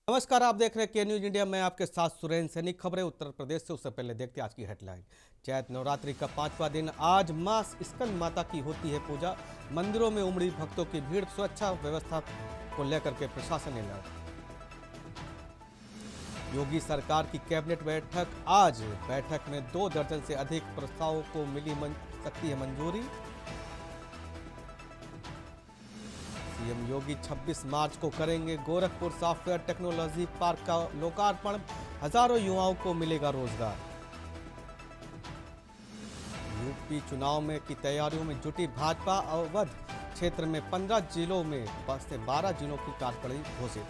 नमस्कार, आप देख रहे हैं के न्यूज इंडिया। मैं आपके साथ सुरेंद्र सैनी। खबरें उत्तर प्रदेश से। उससे पहले देखते हैं आज की हेडलाइन। चैत नवरात्रि का 5वां दिन आज मां स्कंद माता की होती है पूजा। मंदिरों में उमड़ी भक्तों की भीड़। सुरक्षा व्यवस्था को लेकर के प्रशासन अलर्ट। योगी सरकार की कैबिनेट बैठक आज। बैठक में 2 दर्जन से अधिक प्रस्तावों को मिली सकती है मंजूरी। सीएम योगी 26 मार्च को करेंगे गोरखपुर सॉफ्टवेयर टेक्नोलॉजी पार्क का लोकार्पण। हजारों युवाओं को मिलेगा रोजगार। यूपी चुनाव में की तैयारियों में जुटी भाजपा। अवध क्षेत्र में 15 जिलों में से 12 जिलों की कार्यकारिणी घोषित।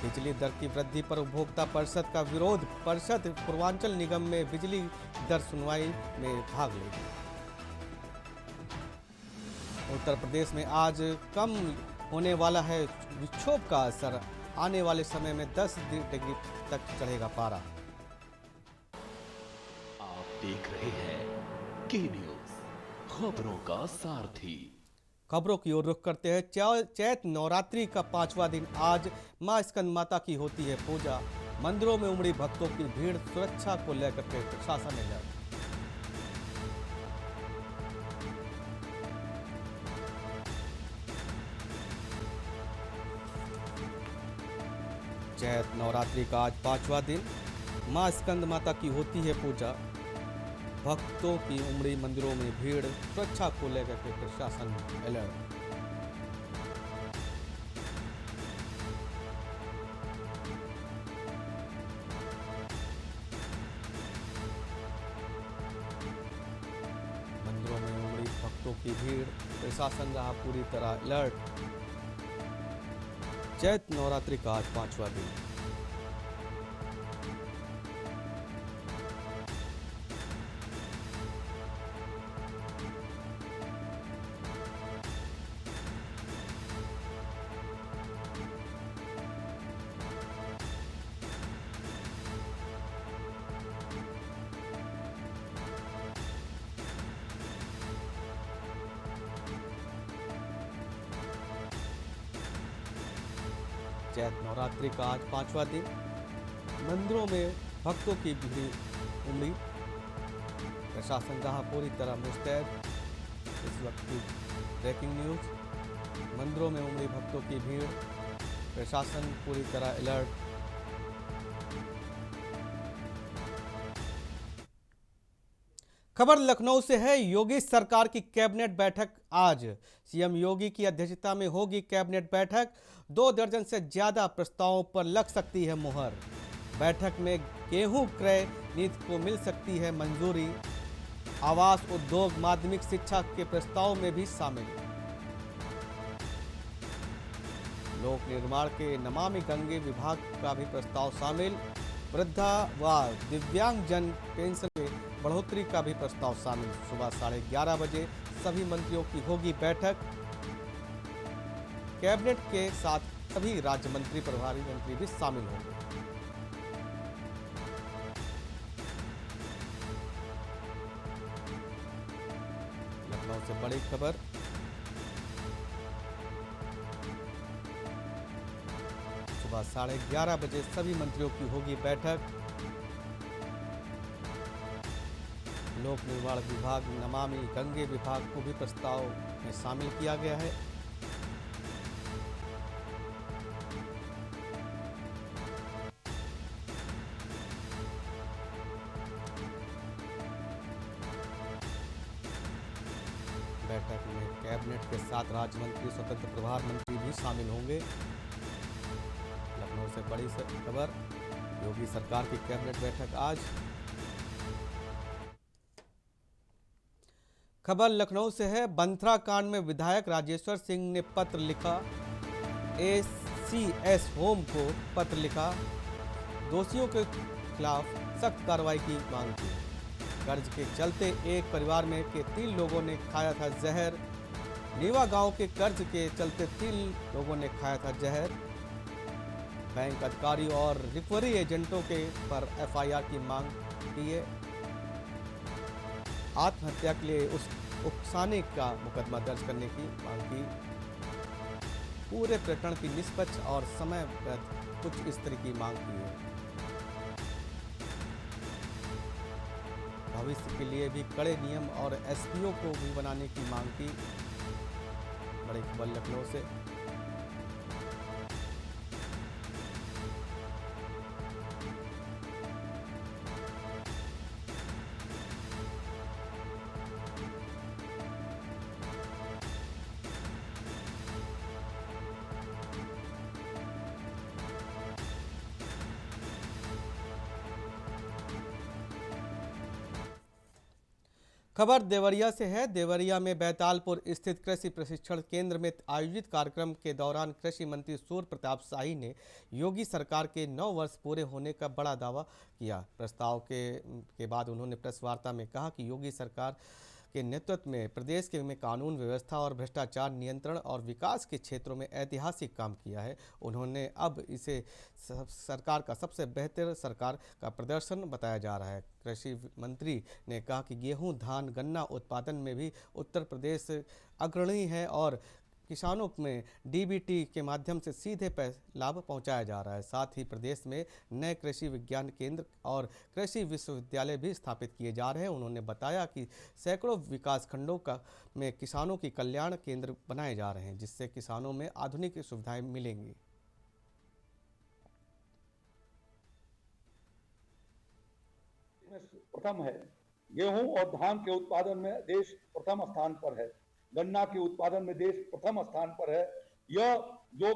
बिजली दर की वृद्धि पर उपभोक्ता परिषद का विरोध। परिषद पूर्वांचल निगम में बिजली दर सुनवाई में भाग लेगी। उत्तर प्रदेश में आज कम होने वाला है विक्षोभ का असर। आने वाले समय में 10 डिग्री तक चढ़ेगा पारा। आप देख रहे हैं के न्यूज, खबरों का सारथी। खबरों की ओर रुख करते हैं। चैत नवरात्रि का 5वां दिन आज मां स्कंद माता की होती है पूजा। मंदिरों में उमड़ी भक्तों की भीड़। सुरक्षा को लेकर के प्रशासन अलर्ट। चैत नवरात्रि का आज 5वां दिन मां स्कंद माता की होती है पूजा। भक्तों की उमड़ी मंदिरों में भीड़। सुरक्षा को लेकर के प्रशासन अलर्ट। मंदिरों में उमड़ी भक्तों की भीड़। प्रशासन रहा पूरी तरह अलर्ट। चैत नवरात्रि का आज 5वां दिन। चैत नवरात्रि का आज 5वां दिन। मंदिरों में भक्तों की भीड़ उमड़ी। प्रशासन रहा पूरी तरह मुस्तैद। इस वक्त की ब्रेकिंग न्यूज। मंदिरों में उमड़ी भक्तों की भीड़। प्रशासन पूरी तरह अलर्ट। खबर लखनऊ से है। योगी सरकार की कैबिनेट बैठक आज। सीएम योगी की अध्यक्षता में होगी कैबिनेट बैठक। 2 दर्जन से ज्यादा प्रस्तावों पर लग सकती है मुहर। बैठक में गेहूं क्रय नीति को मिल सकती है मंजूरी। आवास, उद्योग, माध्यमिक शिक्षा के प्रस्ताव में भी शामिल। लोक निर्माण के नमामि गंगे विभाग का भी प्रस्ताव शामिल। वृद्धा व दिव्यांग जन पेंशन में बढ़ोतरी का भी प्रस्ताव शामिल। सुबह 11:30 बजे सभी मंत्रियों की होगी बैठक। कैबिनेट के साथ सभी राज्य मंत्री, प्रभारी मंत्री भी शामिल होंगे। लखनऊ से बड़ी खबर। सुबह 11:30 बजे सभी मंत्रियों की होगी बैठक। लोक निर्माण विभाग, नमामि गंगे विभाग को भी प्रस्ताव में शामिल किया गया है। बैठक में कैबिनेट के साथ राज्य मंत्री, स्वतंत्र प्रभार मंत्री भी शामिल होंगे। लखनऊ से बड़ी खबर। योगी सरकार की कैबिनेट बैठक आज। खबर लखनऊ से है। बंथरा कांड में विधायक राजेश्वर सिंह ने पत्र लिखा। एसीएस होम को पत्र लिखा। दोषियों के खिलाफ सख्त कार्रवाई की मांग की। कर्ज के चलते एक परिवार में के 3 लोगों ने खाया था जहर। नीवा गांव के कर्ज के चलते 3 लोगों ने खाया था जहर। बैंक अधिकारी और रिकवरी एजेंटों के पर एफआईआर की मांग की है। आत्महत्या के लिए उस उकसाने का मुकदमा दर्ज करने की मांग की। पूरे प्रकरण की निष्पक्ष और समयबद्ध उच्च स्तरीय की मांग की है। भविष्य के लिए भी कड़े नियम और एसपीओ को भी बनाने की मांग की। बड़ी खबर लखनऊ से। खबर देवरिया से है। देवरिया में बैतालपुर स्थित कृषि प्रशिक्षण केंद्र में आयोजित कार्यक्रम के दौरान कृषि मंत्री सूर्य प्रताप शाही ने योगी सरकार के 9 वर्ष पूरे होने का बड़ा दावा किया। प्रस्ताव के बाद उन्होंने प्रेस वार्ता में कहा कि योगी सरकार के नेतृत्व में प्रदेश के में कानून व्यवस्था और भ्रष्टाचार नियंत्रण और विकास के क्षेत्रों में ऐतिहासिक काम किया है। उन्होंने अब इसे सरकार का सबसे बेहतर सरकार का प्रदर्शन बताया जा रहा है। कृषि मंत्री ने कहा कि गेहूं, धान, गन्ना उत्पादन में भी उत्तर प्रदेश अग्रणी है और किसानों में डीबीटी के माध्यम से सीधे लाभ पहुंचाया जा रहा है। साथ ही प्रदेश में नए कृषि विज्ञान केंद्र और कृषि विश्वविद्यालय भी स्थापित किए जा रहे हैं। उन्होंने बताया कि सैकड़ों विकास खंडों में किसानों की कल्याण केंद्र बनाए जा रहे हैं, जिससे किसानों में आधुनिक सुविधाएं मिलेंगी। प्रथम है, गेहूं और धान के उत्पादन में देश प्रथम स्थान पर है, गन्ना के उत्पादन में देश प्रथम स्थान पर है। यह जो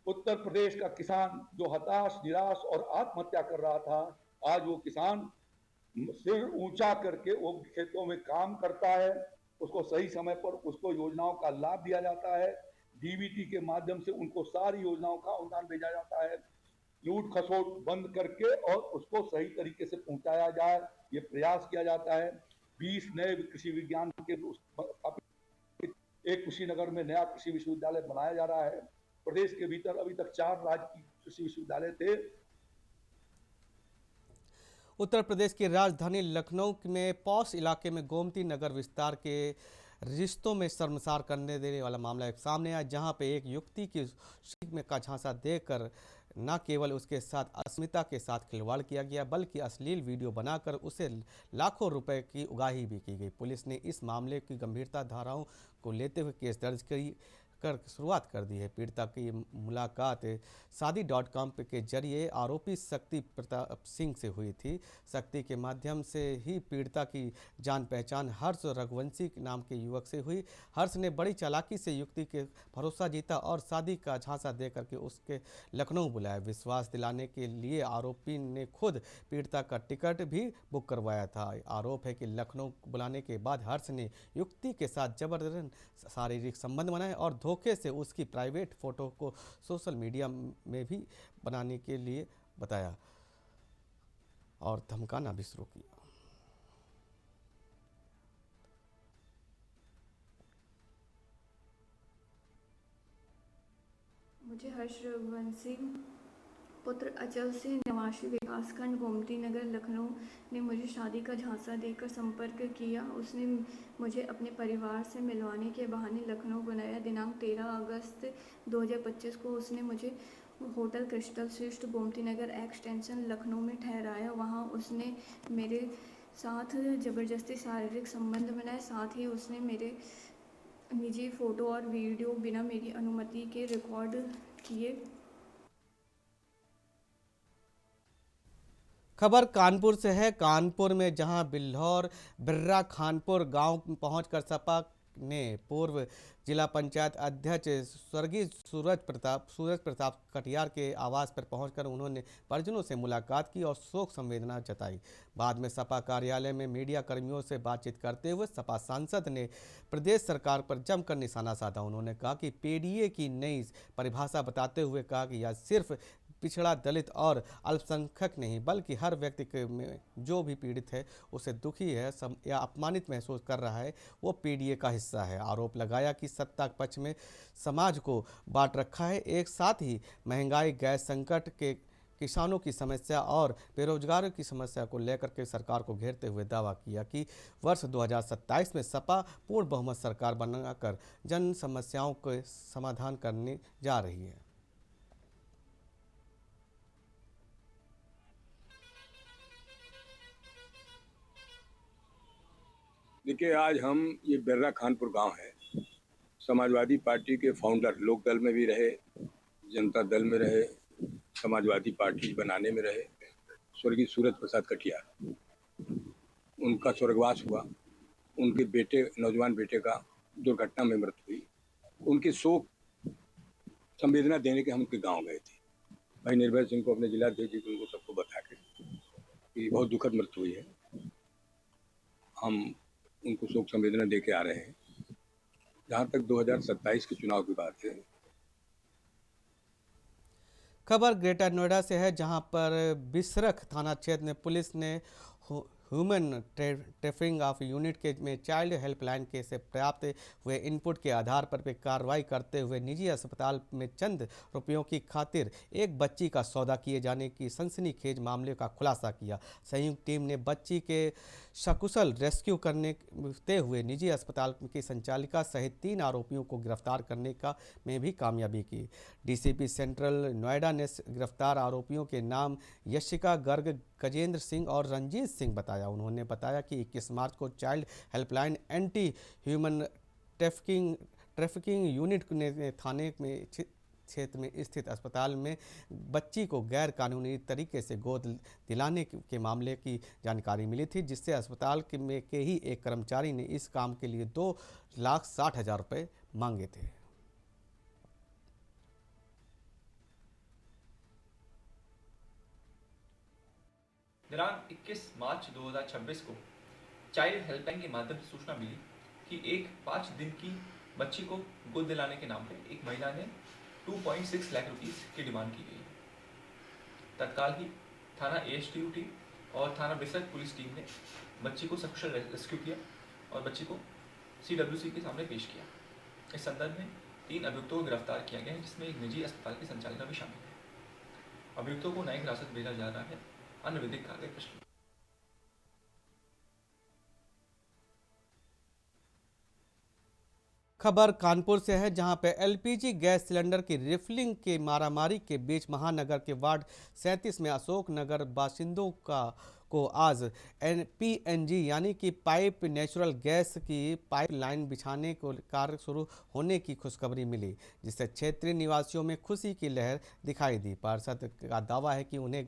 उत्तर प्रदेश का किसान जो हताश, निराश और आत्महत्या कर रहा था, आज वो किसान सिर ऊंचा करके वो खेतों में काम करता है। उसको सही समय पर उसको योजनाओं का लाभ दिया जाता है। डीबीटी के माध्यम से उनको सारी योजनाओं का अनुदान भेजा जाता है। लूट खसोट बंद करके और उसको सही तरीके से पहुंचाया जाए, ये प्रयास किया जाता है। 20 नए कृषि विज्ञान के एक कुशीनगर में नया कृषि विश्वविद्यालय बनाया जा रहा है। प्रदेश के भीतर अभी तक 4 राज्य की कृषि विश्वविद्यालय थे। उत्तर प्रदेश की राजधानी लखनऊ में पॉश इलाके में गोमती नगर विस्तार के रिश्तों में शर्मसार करने देने वाला मामला एक सामने आया, जहां पे एक युवती की का झांसा देकर न केवल उसके साथ अस्मिता के साथ खिलवाड़ किया गया, बल्कि अश्लील वीडियो बनाकर उसे लाखों रुपए की उगाही भी की गई। पुलिस ने इस मामले की गंभीरता धाराओं को लेते हुए केस दर्ज कर शुरुआत कर दी है। पीड़िता की मुलाकात शादी.com के जरिए आरोपी शक्ति प्रताप सिंह से हुई थी। शक्ति के माध्यम से ही पीड़िता की जान पहचान हर्ष रघुवंशी नाम के युवक से हुई। हर्ष ने बड़ी चालाकी से युवती के भरोसा जीता और शादी का झांसा देकर के उसके लखनऊ बुलाया। विश्वास दिलाने के लिए आरोपी ने खुद पीड़िता का टिकट भी बुक करवाया था। आरोप है कि लखनऊ बुलाने के बाद हर्ष ने युवती के साथ जबरदस्त शारीरिक संबंध बनाए और धोखे से उसकी प्राइवेट फोटो को सोशल मीडिया में भी बनाने के लिए बताया और धमकाना भी शुरू किया। मुझे हर्ष रघुवंशी पुत्र अचल सिंह निवासी विकासखंड गोमती नगर लखनऊ ने मुझे शादी का झांसा देकर संपर्क किया। उसने मुझे अपने परिवार से मिलवाने के बहाने लखनऊ बुलाया। दिनांक 13 अगस्त 2025 को उसने मुझे होटल क्रिस्टल श्रेष्ठ गोमती नगर एक्सटेंशन लखनऊ में ठहराया। वहां उसने मेरे साथ ज़बरदस्ती शारीरिक संबंध बनाए। साथ ही उसने मेरे निजी फ़ोटो और वीडियो बिना मेरी अनुमति के रिकॉर्ड किए। खबर कानपुर से है। कानपुर में जहां बिल्हौर बिर्रा खानपुर गांव पहुंचकर सपा ने पूर्व जिला पंचायत अध्यक्ष स्वर्गीय सूरज प्रताप कटियार के आवास पर पहुंचकर उन्होंने परिजनों से मुलाकात की और शोक संवेदना जताई। बाद में सपा कार्यालय में मीडिया कर्मियों से बातचीत करते हुए सपा सांसद ने प्रदेश सरकार पर जमकर निशाना साधा। उन्होंने कहा कि पीडीए की नई परिभाषा बताते हुए कहा कि यह सिर्फ पिछड़ा, दलित और अल्पसंख्यक नहीं, बल्कि हर व्यक्ति के में जो भी पीड़ित है, उसे दुखी है या अपमानित महसूस कर रहा है, वो पीडीए का हिस्सा है। आरोप लगाया कि सत्ता पक्ष में समाज को बांट रखा है। एक साथ ही महंगाई, गैस संकट के किसानों की समस्या और बेरोजगारों की समस्या को लेकर के सरकार को घेरते हुए दावा किया कि वर्ष 2027 में सपा पूर्ण बहुमत सरकार बनाकर जन समस्याओं के समाधान करने जा रही है। देखिए, आज हम ये बिर्रा खानपुर गांव है। समाजवादी पार्टी के फाउंडर लोक दल में भी रहे, जनता दल में रहे, समाजवादी पार्टी बनाने में रहे, स्वर्गीय सूरज प्रसाद कटियार, उनका स्वर्गवास हुआ। उनके बेटे, नौजवान बेटे का दुर्घटना में मृत्यु हुई। उनके शोक संवेदना देने के हम उनके गांव गए थे। भाई निर्भय सिंह को, अपने जिलाध्यक्ष जी को, उनको सबको बता के कि बहुत दुखद मृत्यु हुई है। हम उनको शोक संवेदना दे के आ रहे हैं। जहाँ तक 2027 के चुनाव की बात है, खबर ग्रेटर नोएडा से है, जहां पर बिसरख थाना क्षेत्र में पुलिस ने ह्यूमन ट्रैफिकिंग ऑफ यूनिट के में चाइल्ड हेल्पलाइन के से प्राप्त हुए इनपुट के आधार पर कार्रवाई करते हुए निजी अस्पताल में चंद रुपयों की खातिर एक बच्ची का सौदा किए जाने की सनसनीखेज मामले का खुलासा किया। संयुक्त टीम ने बच्ची के सकुशल रेस्क्यू करते हुए निजी अस्पताल की संचालिका सहित 3 आरोपियों को गिरफ्तार करने में भी कामयाबी की। डीसीपी सेंट्रल नोएडा ने गिरफ्तार आरोपियों के नाम यशिका गर्ग, गजेंद्र सिंह और रंजीत सिंह बताया। उन्होंने बताया कि 21 मार्च को child helpline anti human trafficking unit ने थाने में क्षेत्र में स्थित अस्पताल में बच्ची को गैर कानूनी तरीके से गोद दिलाने के मामले की जानकारी मिली थी, जिससे अस्पताल के ही एक कर्मचारी ने इस काम के लिए 2,60,000 रुपये मांगे थे। दिनांक 21 मार्च 2026 को चाइल्ड हेल्पलाइन के माध्यम से सूचना मिली कि एक 5 दिन की बच्ची को गोद दिलाने के नाम पे एक महिला ने 2.6 लाख रुपीस की डिमांड की गई। तत्काल ही थाना ASTU टीम और थाना बिसरख पुलिस टीम ने बच्ची को सकुशल रेस्क्यू किया और बच्ची को CWC के सामने पेश किया। इस संदर्भ में 3 अभियुक्तों को गिरफ्तार किया गया है, जिसमें एक निजी अस्पताल की संचालिका भी शामिल है। अभियुक्तों को न्यायिक हिरासत भेजा जा रहा है। अन्य विधिक कार्य प्रश्न। खबर कानपुर से है, जहां पे LPG गैस सिलेंडर की रिफिलिंग के मारामारी के बीच महानगर के वार्ड 37 में अशोक नगर बाशिंदों को आज PNG यानी कि पाइप नेचुरल गैस की पाइपलाइन बिछाने को कार्य शुरू होने की खुशखबरी मिली, जिससे क्षेत्रीय निवासियों में खुशी की लहर दिखाई दी। पार्षद का दावा है कि उन्हें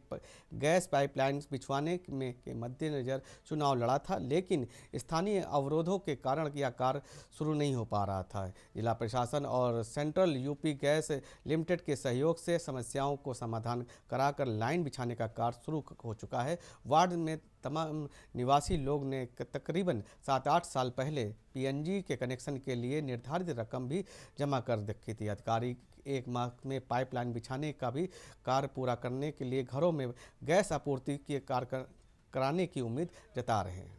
गैस पाइपलाइन बिछवाने के मद्देनज़र चुनाव लड़ा था, लेकिन स्थानीय अवरोधों के कारण यह कार्य शुरू नहीं हो पा रहा था। जिला प्रशासन और सेंट्रल UP गैस लिमिटेड के सहयोग से समस्याओं को समाधान कराकर लाइन बिछाने का कार्य शुरू हो चुका है। वार्ड में तमाम निवासी लोग ने तकरीबन 7-8 साल पहले PNG के कनेक्शन के लिए निर्धारित रकम भी जमा कर रखी थी। अधिकारी 1 माह में पाइपलाइन बिछाने का भी कार्य पूरा करने के लिए घरों में गैस आपूर्ति के कार्य कराने की उम्मीद जता रहे हैं।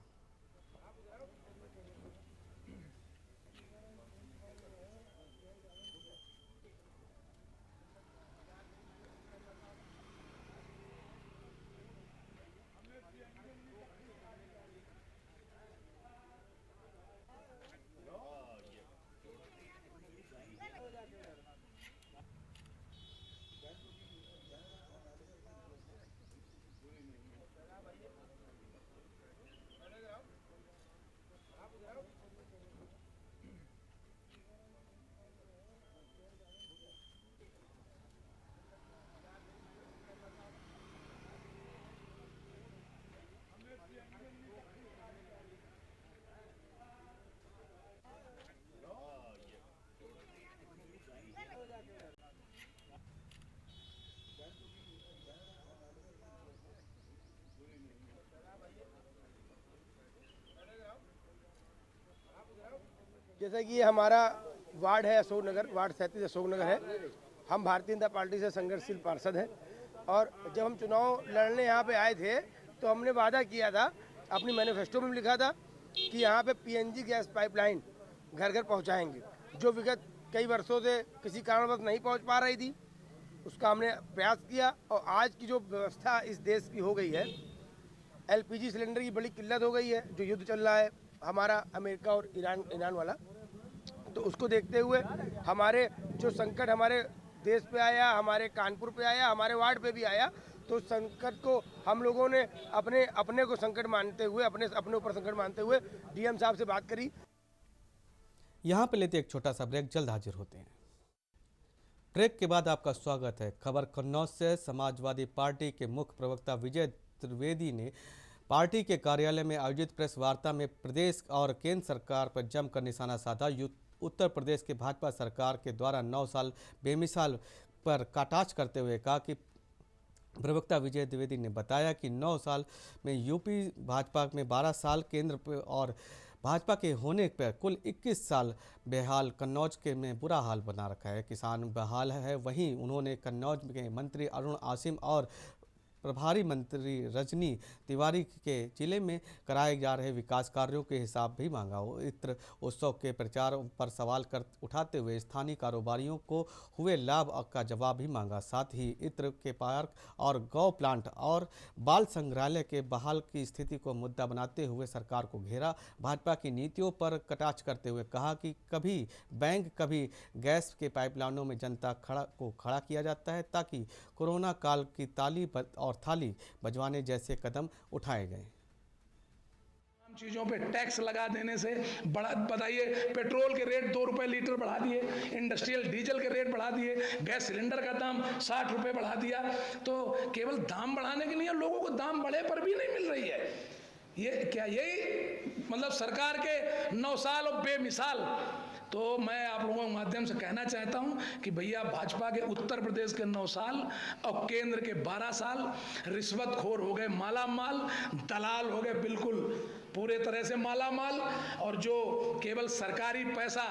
जैसा कि ये हमारा वार्ड है अशोक नगर, वार्ड 37 अशोक नगर है। हम भारतीय जनता पार्टी से संघर्षशील पार्षद हैं और जब हम चुनाव लड़ने यहाँ पे आए थे तो हमने वादा किया था, अपनी मैनिफेस्टो में लिखा था कि यहाँ पे PNG गैस पाइपलाइन घर घर पहुँचाएंगे, जो विगत कई वर्षों से किसी कारणवश नहीं पहुँच पा रही थी। उसका हमने प्रयास किया और आज की जो व्यवस्था इस देश की हो गई है, LPG सिलेंडर की बड़ी किल्लत हो गई है। जो युद्ध चल रहा है हमारा अमेरिका और ईरान वाला, तो उसको देखते हुए हमारे जो संकट हमारे देश पे आया, हमारे कानपुर पे आया, हमारे वार्ड पे भी आया, तो संकट को हम लोगों ने अपने को संकट मानते हुए अपने ऊपर संकट मानते हुए DM साहब से बात करी। यहाँ पे लेते एक छोटा सा ब्रेक, जल्द हाजिर होते हैं। ब्रेक के बाद आपका स्वागत है। खबर कन्नौज से। समाजवादी पार्टी के मुख्य प्रवक्ता विजय त्रिवेदी ने पार्टी के कार्यालय में आयोजित प्रेस वार्ता में प्रदेश और केंद्र सरकार पर जमकर निशाना साधा। उत्तर प्रदेश के भाजपा सरकार के द्वारा 9 साल बेमिसाल पर कटाक्ष करते हुए कहा कि प्रवक्ता विजय द्विवेदी ने बताया कि 9 साल में यूपी भाजपा में 12 साल केंद्र पर और भाजपा के होने पर कुल 21 साल बेहाल कन्नौज के में बुरा हाल बना रखा है। किसान बहाल है। वहीं उन्होंने कन्नौज के मंत्री अरुण आसिम और प्रभारी मंत्री रजनी तिवारी के जिले में कराए जा रहे विकास कार्यों के हिसाब भी मांगा। इत्र उत्सव के प्रचार पर सवाल उठाते हुए स्थानीय कारोबारियों को हुए लाभ का जवाब भी मांगा। साथ ही इत्र के पार्क और गौ प्लांट और बाल संग्रहालय के बहाल की स्थिति को मुद्दा बनाते हुए सरकार को घेरा। भाजपा की नीतियों पर कटाक्ष करते हुए कहा कि कभी बैंक कभी गैस के पाइपलाइनों में जनता को खड़ा किया जाता है ताकि कोरोना काल की ताली और थाली बजवाने जैसे कदम उठाए गए। चीजों पे टैक्स लगा देने से बताइए, पेट्रोल के रेट 2 रुपए लीटर बढ़ा दिए, इंडस्ट्रियल डीजल के रेट बढ़ा दिए, गैस सिलेंडर का दाम 60 रुपए बढ़ा दिया। तो केवल दाम बढ़ाने के लिए लोगों को दाम बढ़े पर भी नहीं मिल रही है। ये क्या यही मतलब सरकार के 9 साल और बेमिसाल। तो मैं आप लोगों के माध्यम से कहना चाहता हूं कि भैया भाजपा के उत्तर प्रदेश के 9 साल और केंद्र के 12 साल रिश्वतखोर हो गए माला माल, दलाल हो गए बिल्कुल पूरे तरह से माला माल। और जो केवल सरकारी पैसा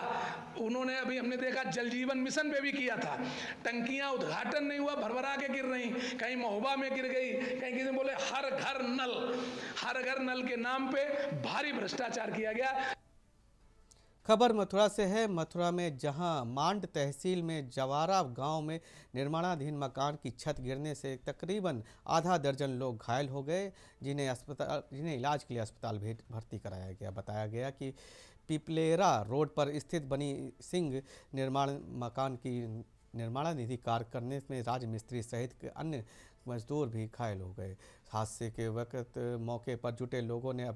उन्होंने अभी हमने देखा जल जीवन मिशन पे भी किया था, टंकियां उद्घाटन नहीं हुआ, भरभरा के गिर रही, कहीं महोबा में गिर गई, कहीं किसी ने बोले हर घर नल के नाम पे भारी भ्रष्टाचार किया गया। खबर मथुरा से है। मथुरा में जहां मांड तहसील में जवारा गांव में निर्माणाधीन मकान की छत गिरने से तकरीबन आधा दर्जन लोग घायल हो गए, जिन्हें इलाज के लिए अस्पताल भर्ती कराया गया। बताया गया कि पिपलेरा रोड पर स्थित बनी सिंह निर्माण मकान की निर्माणाधीन कार्य करने में राजमिस्त्री सहित अन्य मजदूर भी घायल हो गए। हादसे के वक्त मौके पर जुटे लोगों ने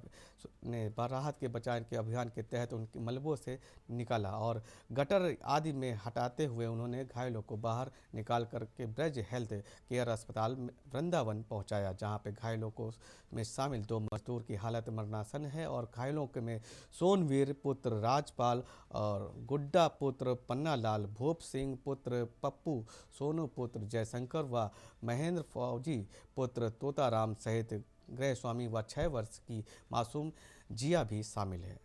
राहत के बचाव के अभियान के तहत उनके मलबों से निकाला और गटर आदि में हटाते हुए उन्होंने घायलों को बाहर निकाल करके ब्रज हेल्थ केयर अस्पताल वृंदावन पहुंचाया, जहां पे घायलों को में शामिल 2 मजदूर की हालत मरणासन है और घायलों के में सोनवीर पुत्र राजपाल और गुड्डा पुत्र पन्नालाल, भूप सिंह पुत्र पप्पू, सोनू पुत्र जयशंकर व महेंद्र फौजी पुत्र तोताराम सहित गृह स्वामी व 6 वर्ष की मासूम जिया भी शामिल है।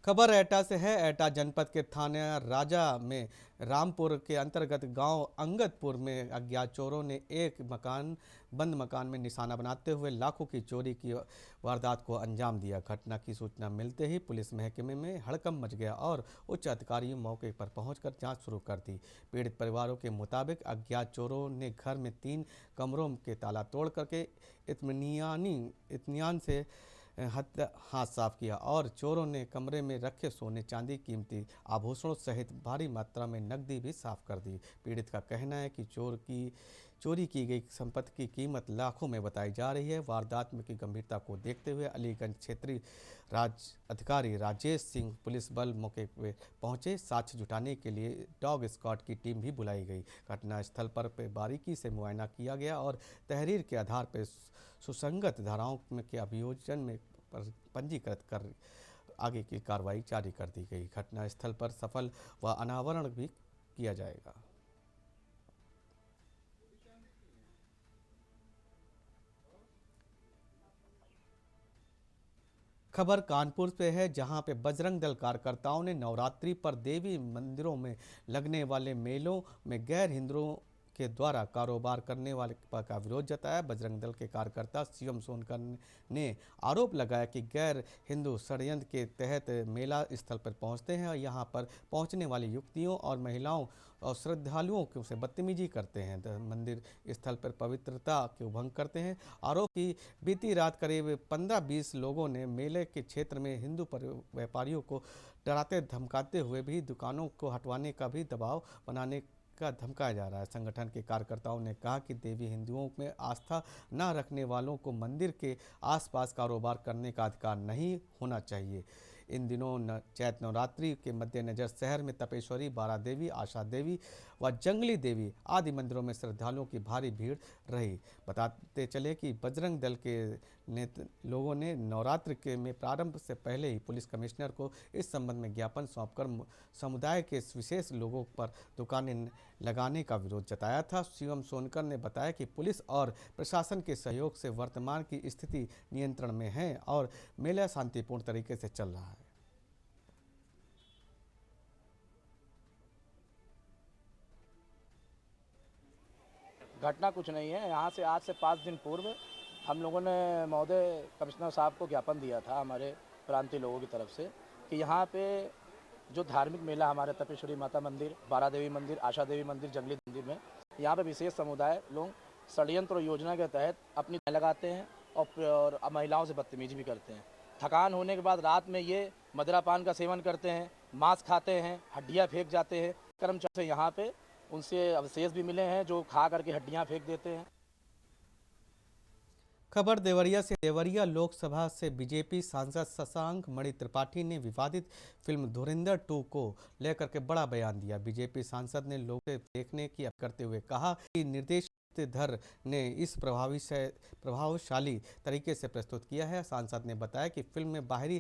खबर एटा से है। एटा जनपद के थाना राजा में रामपुर के अंतर्गत गांव अंगदपुर में अज्ञात चोरों ने एक बंद मकान में निशाना बनाते हुए लाखों की चोरी की वारदात को अंजाम दिया। घटना की सूचना मिलते ही पुलिस महकमे में हड़कंप मच गया और उच्च अधिकारियों मौके पर पहुंचकर जांच शुरू कर दी। पीड़ित परिवारों के मुताबिक अज्ञात चोरों ने घर में 3 कमरों के ताला तोड़ करके इत्मीनान से हाथ साफ किया और चोरों ने कमरे में रखे सोने चांदी कीमती आभूषणों सहित भारी मात्रा में नकदी भी साफ कर दी। पीड़ित का कहना है कि चोरी की गई संपत्ति की कीमत लाखों में बताई जा रही है। वारदात में की गंभीरता को देखते हुए अलीगंज क्षेत्रीय अधिकारी राजेश सिंह पुलिस बल मौके पर पहुंचे। साक्ष्य जुटाने के लिए डॉग स्क्वाड की टीम भी बुलाई गई। घटनास्थल पर बारीकी से मुआयना किया गया और तहरीर के आधार पर सुसंगत धाराओं के अभियोजन में पंजीकृत कर आगे की कार्रवाई जारी कर दी गई। घटनास्थल पर सफल व अनावरण भी किया जाएगा। खबर कानपुर से है, जहां पे बजरंग दल कार्यकर्ताओं ने नवरात्रि पर देवी मंदिरों में लगने वाले मेलों में गैर हिंदुओं के द्वारा कारोबार करने वाले का विरोध जताया। बजरंग दल के कार्यकर्ता शिवम सोनकर ने आरोप लगाया कि गैर हिंदू षड्यंत्र के तहत मेला स्थल पर पहुंचते हैं और यहां पर पहुंचने वाली युवतियों और महिलाओं और श्रद्धालुओं से बदतमीजी करते हैं, मंदिर स्थल पर पवित्रता के भंग करते हैं। आरोप की बीती रात करीब 15-20 लोगों ने मेले के क्षेत्र में हिंदू व्यापारियों को डराते धमकाते हुए भी दुकानों को हटवाने का भी दबाव बनाने का धमकाया जा रहा है। संगठन के कार्यकर्ताओं ने कहा कि देवी हिंदुओं में आस्था न रखने वालों को मंदिर के आसपास कारोबार करने का अधिकार नहीं होना चाहिए। इन दिनों चैत नवरात्रि के मद्देनजर शहर में तपेश्वरी, बारा देवी, आशा देवी व जंगली देवी आदि मंदिरों में श्रद्धालुओं की भारी भीड़ रही। बताते चले कि बजरंग दल के लोगों ने नवरात्रि के में प्रारंभ से पहले ही पुलिस कमिश्नर को इस संबंध में ज्ञापन सौंपकर समुदाय के विशेष लोगों पर दुकानें लगाने का विरोध जताया था। शिवम सोनकर ने बताया कि पुलिस और प्रशासन के सहयोग से वर्तमान की स्थिति नियंत्रण में है और मेला शांतिपूर्ण तरीके से चल रहा है। घटना कुछ नहीं है। यहाँ से आज से 5 दिन पूर्व हम लोगों ने महोदय कमिश्नर साहब को ज्ञापन दिया था हमारे प्रांतीय लोगों की तरफ से कि यहाँ पे जो धार्मिक मेला हमारे तपेश्वरी माता मंदिर, बारा देवी मंदिर, आशा देवी मंदिर, जंगली मंदिर में यहाँ पे विशेष समुदाय लोग षड्यंत्र योजना के तहत अपनी लगाते हैं और महिलाओं से बदतमीजी भी करते हैं। थकान होने के बाद रात में ये मदिरा पान का सेवन करते हैं, मांस खाते हैं, हड्डियाँ फेंक जाते हैं। कर्मचारी यहाँ पे उनसे अवशेष भी मिले हैं जो खा करके हड्डियाँ फेंक देते हैं। खबर देवरिया से। देवरिया लोकसभा से बीजेपी सांसद शशांक मणि त्रिपाठी ने विवादित फिल्म धुरंधर 2 को लेकर के बड़ा बयान दिया। बीजेपी सांसद ने लोगों से देखने की अपील करते हुए कहा कि निर्देशक धर ने इस प्रभावशाली तरीके से प्रस्तुत किया है। सांसद ने बताया कि फिल्म में बाहरी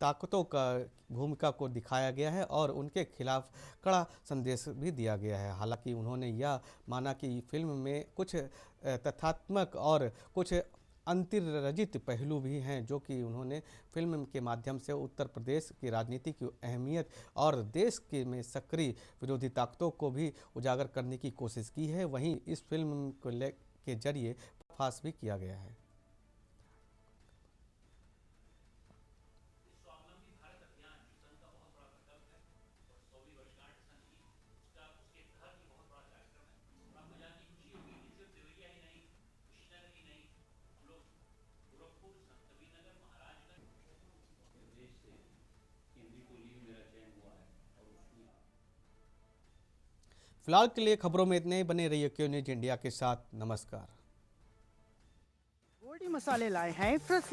ताकतों का भूमिका को दिखाया गया है और उनके खिलाफ कड़ा संदेश भी दिया गया है। हालांकि उन्होंने यह माना कि फिल्म में कुछ तथ्यात्मक और कुछ अंतर्रजित पहलू भी हैं जो कि उन्होंने फिल्म के माध्यम से उत्तर प्रदेश की राजनीति की अहमियत और देश के में सक्रिय विरोधी ताकतों को भी उजागर करने की कोशिश की है। वहीं इस फिल्म के जरिए फास भी किया गया है। फिलहाल के लिए खबरों में इतने ही। बने रहिए क्यू न्यूज इंडिया के साथ। नमस्कार। गोल्डी मसाले लाए हैं